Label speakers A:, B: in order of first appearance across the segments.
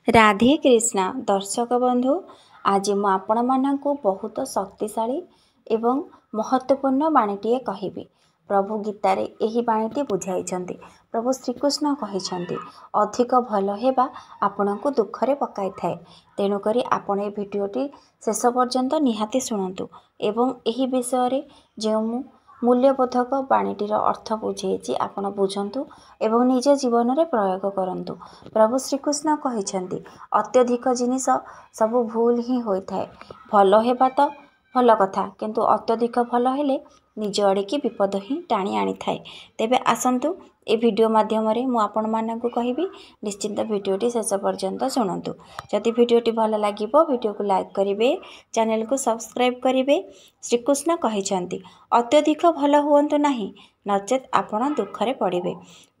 A: राधे कृष्णा दर्शक बंधु आज मु आपण मानक बहुत शक्तिशाली एवं महत्वपूर्ण बाणीटीए कहबी। प्रभु गीतार यही बाणीटी बुझाई प्रभु श्रीकृष्ण कहते अधिक भल हेबा आपण को दुखरे पकाई थाए। तेणुक आपण ए भिडटी शेष पर्यंत निहाती शुणु एवं यही विषय जो मूल्यबोधक बाणीटीर अर्थ बुझे आपण बुझंतु एवं निज जीवन में प्रयोग करंतु। प्रभु श्रीकृष्ण कहते अत्यधिक जिनिस सब भूल ही होता है। भल हेबा तो भल कथा किंतु अत्यधिक भल हेले निज आड़े विपद ही टाणी आनी थाए। तेबे आसंतु ए वीडियो माध्यम मु आपण मानकु कहबी निश्चिंत वीडियोटी शेष पर्यंत शुणु। जदि वीडियोटी भल लगे वीडियो को लाइक करेंगे, चैनल को सब्सक्राइब करेंगे। श्रीकृष्ण कहते अत्यधिक भल हुअंतु नहीं नचेत आपण दुखरे पड़े।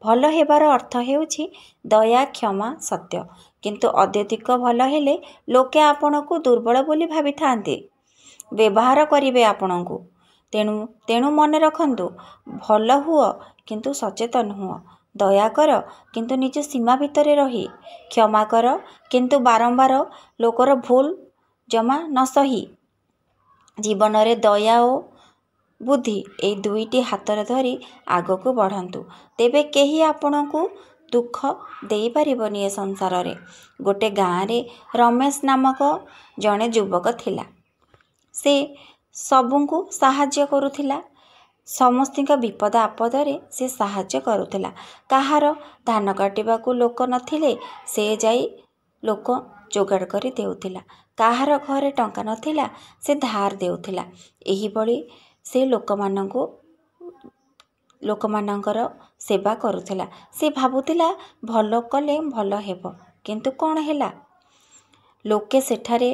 A: भल हेबार अर्थ हेउछि दया क्षमा सत्य, किंतु अत्यधिक भल हेले लोके आपण को दुर्बल बोली भावी थांते, व्यवहार करिवे आपण को। तेणु तेणु मन रखंतु भल हुओ किंतु सचेतन हुओ, दया कर किंतु निज सीमा भितर रही, क्षमा कर किंतु बारंबार लोकर भूल जमा न सही। जीवन रे दया और बुद्धि ए दुईटी हाथ धरी आग को बढ़ंतु, तेबे केही आपण को दुख देई परिबनी। ए संसार रे गोटे गाँव रे रमेश नामक जड़े युवक थिला। से सबुଙ୍କୁ साहाय्य करुथिला, समस्तिक विपद आपदरे से साहाय्य करुथिला। काहार धान काटिबा को लोक नथिले से जाई लोक जोगाड़ करी देउथिला, काहार घरे टंका नथिला से धार देउथिला। एही बळी से लोकमानंकर सेवा करुथिला। से भाबुथिला भल कले भल हेबो, किंतु कोण हेला लोके सेठारे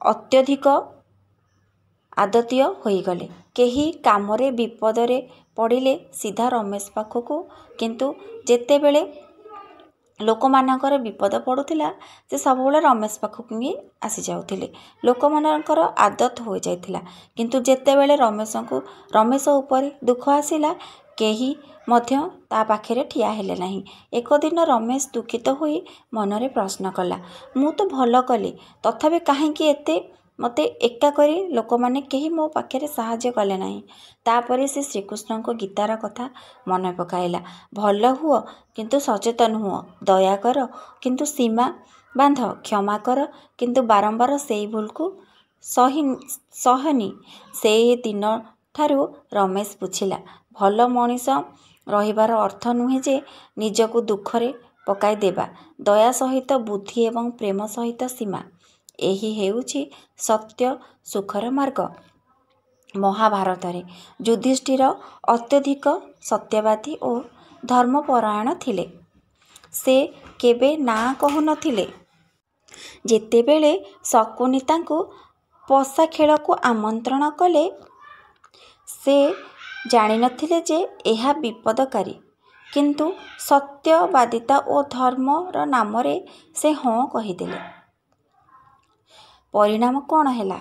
A: अत्यधिक आदतीय होईगले। केही कामरे विपदरे पड़िले सीधा रमेश पाखकू, किंतु जेते बेले लोक मानकर विपद पड़ुथिला से सब बेले रमेश पाखकू ही आसी जाउथिले। लोक मानकर आदत हो जाइथिला, किंतु जेते बेले रमेश ऊपर दुख आसिला केही मध्य ता पाखरे ठिया हेले नहीं। एक दिन रमेश दुखित होई मनरे प्रश्न कला, मु तो भल कली तथापि काहेकि एते मते एका करी लोक माने केही मो पाखरे साहाय्य कले नहीं। तापरे से श्रीकृष्ण को गीतार कथा मन पकाइला, भल हुओ किंतु सचेतन हुओ, दया कर किंतु सीमा बांध, क्षमा कर किंतु बारंबार सेई भूल को सहनी। से दिन ठारू रमेश बुझिला भल मनीष रहिबार अर्थ नुहे जे निजको दुखरे पकाई देबा, दया सहित बुद्धि एवं प्रेम सहित सीमा, एही हेउछि सत्य सुखर मार्ग। महाभारत रे युधिष्ठिर अत्यधिक सत्यवादी और धर्मपरायण थिले। से केबे ना कहु नथिले। जेतेबेले शकुनी तांको पशा खेल को आमंत्रण कले से जानि नथिले जे एहा विपदकारी, किंतु सत्यवादिता और धर्मर नाम रे से हाँ कहिदेले। परिणाम कौन हैला?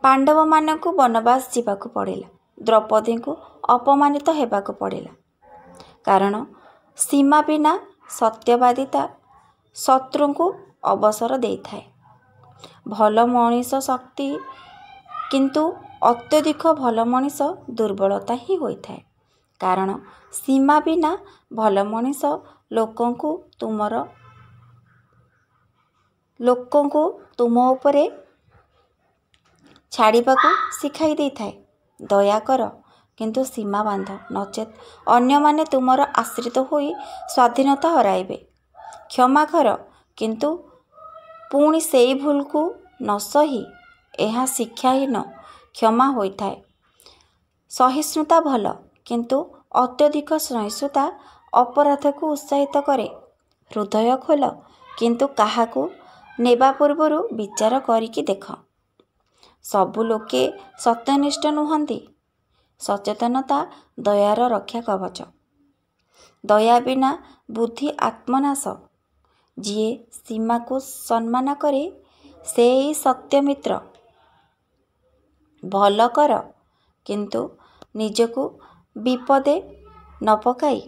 A: पांडव मानकु वनवास जीवाकु पड़ेला, द्रौपदी को अपमानित हेबाकु पड़ेला। कारण सीमा बिना सत्यवादिता शत्रु को अवसर दे थाए। भल मनीष शक्ति किंतु अत्यधिक भल मनीष दुर्बलता ही होता है। कारण सीमा बिना भल मनीष लोकंकु तुम उपरे छाड़ीबाकू शिखाई दे थाए। दया कर किंतु सीमा बांध, नचेत अन्य माने तुमर आश्रित होई स्वाधीनता हराइबे। क्षमा कर किंतु पुणी सेई भूल को न सही, एहा शिक्षाहीन क्षमा होता है। सहिष्णुता भल किंतु अत्यधिक सहिष्णुता अपराध को उत्साहित करे। हृदय खोल किंतु काहाकू नेबा पूर्वरु विचार करिकी देख। सबु लोके सत्यनिष्ठ नुहंती, सचेतनता दयार रक्षा कवच। दया बिना बुद्धि आत्मनाश, जिए सीमा को सम्मान करे से ही सत्य मित्र। भल कर किंतु निजको विपदे न पकाई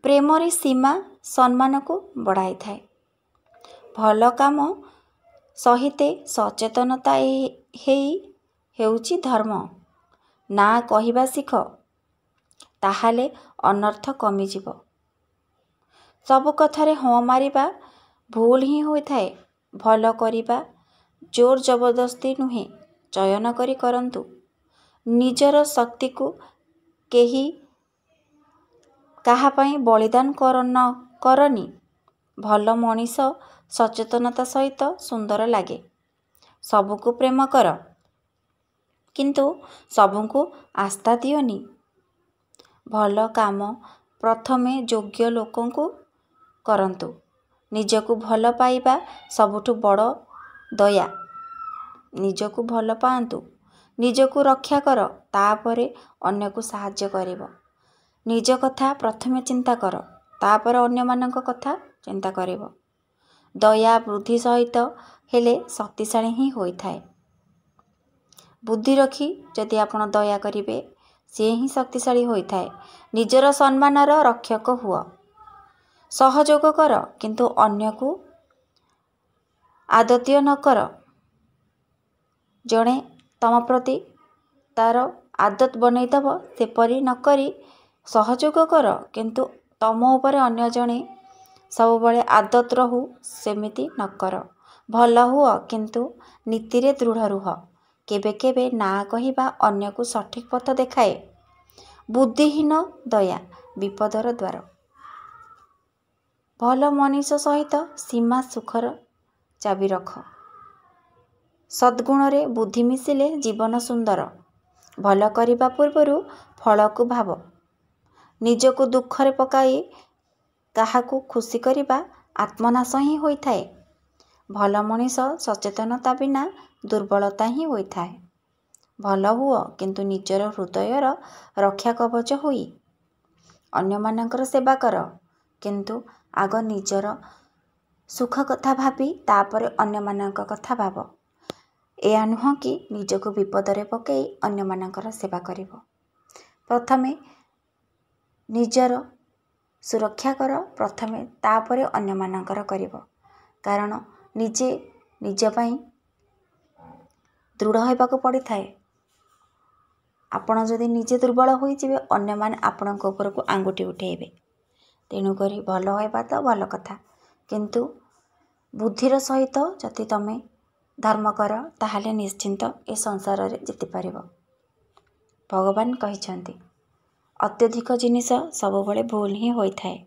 A: ପ୍ରେମରେ ସୀମା ସମ୍ମାନକୁ ବଢ଼ାଇଥାଏ। ଭଲ କାମ ସହିତ ସଚେତନତା ହେଉଛି ଧର୍ମ। ନା କହିବା ଶିଖ, ତାହେଲେ ଅନର୍ଥ କମିଯିବ। ସବୁ କଥାରେ ହଁ ମାରିବା ଭୁଲ ହିଁ ହୋଇଥାଏ। ଭଲ କରିବା ଜୋର ଜବରଦସ୍ତି ନୁହେଁ, ଚୟନ କରି କରନ୍ତୁ। ନିଜର ଶକ୍ତିକୁ କେହି କାହା ପାଇଁ ବଳିଦାନ କରନି। ଭଲ ମଣିଷ ସଚେତନତା ସହିତ ସୁନ୍ଦର ଲାଗେ। ସବୁକୁ ପ୍ରେମ କର, କିନ୍ତୁ ସବୁଙ୍କୁ ଆସ୍ଥା ଦିଅନି। ଭଲ କାମ ପ୍ରଥମେ ଯୋଗ୍ୟ ଲୋକଙ୍କୁ କରନ୍ତୁ। ନିଜକୁ ଭଲ ପାଇବା ସବୁଠୁ ବଡ଼ ଦୟା। ନିଜକୁ ଭଲ ପାଆନ୍ତୁ, ନିଜକୁ ରକ୍ଷା କର, ତାପରେ ଅନ୍ୟକୁ ସାହାଯ୍ୟ କରିବ। ନିଜ କଥା ପ୍ରଥମେ ଚିନ୍ତା କର, ତାପରେ ଅନ୍ୟମାନଙ୍କ କଥା ଚିନ୍ତା କରିବ। ଦୟା ବୁଦ୍ଧି ସହିତ ହେଲେ ଶକ୍ତିଶାଳୀ ହିଁ ହୋଇଥାଏ। ବୁଦ୍ଧି ରଖି ଯଦି ଆପଣ ଦୟା କରିବେ, ସିଏ ହିଁ ଶକ୍ତିଶାଳୀ ହୋଇଥାଏ। ନିଜର ସମ୍ମାନର ରକ୍ଷକ ହୁଅ। ସହଯୋଗ କର, କିନ୍ତୁ ଅନ୍ୟକୁ ଆଦତୀୟ ନ କର। ଜଣେ ତମ ପ୍ରତି ତାର ଆଦତ ବନେଇଦେବ, ସେପରି ନ କରି ସହଯୋଗ କର, କିନ୍ତୁ ତମ ଉପରେ ଅନ୍ୟ ଜଣେ ସବୁବେଳେ ଆଦତ ରହୁ, ସେମିତି ନ କର। ଭଲ ହୁଅ, କିନ୍ତୁ ନୀତିରେ ଦୃଢ଼ ରୁହ। କେବେ କେବେ ନା କହିବା ଅନ୍ୟକୁ ସଠିକ୍ ପଥ ଦେଖାଏ। ବୁଦ୍ଧିହୀନ ଦୟା ବିପଦର ଦ୍ୱାର। ଭଲ ମଣିଷ ସହିତ ସୀମା ସୁଖର ଚାବି ରଖ। ସଦ୍ଗୁଣରେ ବୁଦ୍ଧି ମିଶିଲେ ଜୀବନ ସୁନ୍ଦର। ଭଲ କରିବା ପୂର୍ବରୁ ଫଳକୁ ଭାବ। ନିଜକୁ ଦୁଃଖରେ ପକାଇ କାହାକୁ ଖୁସି କରିବା ଆତ୍ମନାଶ ହିଁ ହୋଇଥାଏ। ଭଲ ମଣିଷ ସଚେତନତା ବିନା ଦୁର୍ବଳତା ହିଁ ହୋଇଥାଏ। ଭଲ ହୁଅ, କିନ୍ତୁ ନିଜର ହୃଦୟର ରକ୍ଷା କବଚ ହୋଇ। ଅନ୍ୟମାନଙ୍କର ସେବା କର, କିନ୍ତୁ ଆଗ ନିଜର ସୁଖ କଥା ଭାବି ତାପରେ ଅନ୍ୟମାନଙ୍କ କଥା ଭାବ। ଏହା ନୁହଁ କି ନିଜକୁ ବିପଦରେ ପକାଇ ଅନ୍ୟମାନଙ୍କର ସେବା କରିବ। ପ୍ରଥମେ ନିଜର ସୁରକ୍ଷା କର, ପ୍ରଥମେ ତାପରେ ଅନ୍ୟମାନଙ୍କର କରିବ। କାରଣ ନିଜେ ନିଜ ପାଇଁ ଦୃଢ଼ ହେବାକୁ ପଡ଼ିଥାଏ। ଆପଣ ଯଦି ନିଜେ ଦୁର୍ବଳ ହୋଇଯିବେ, ଅନ୍ୟମାନେ ଆପଣଙ୍କ ଉପରକୁ ଆଙ୍ଗୁଠି ଉଠାଇବେ। ତେଣୁକରି ଭଲ ହେବା ତ ଭଲ କଥା, କିନ୍ତୁ ବୁଦ୍ଧିର ସହିତ ଯଦି ତମେ ଧର୍ମ କର, ତାହେଲେ ନିଶ୍ଚିନ୍ତ ଏ ସଂସାରରେ ଜିତିପାରିବ। ଭଗବାନ କହିଛନ୍ତି, ଅତ୍ୟଧିକ ଜିନିଷ ସବୁବେଳେ ଭୁଲ ହିଁ ହୋଇଥାଏ।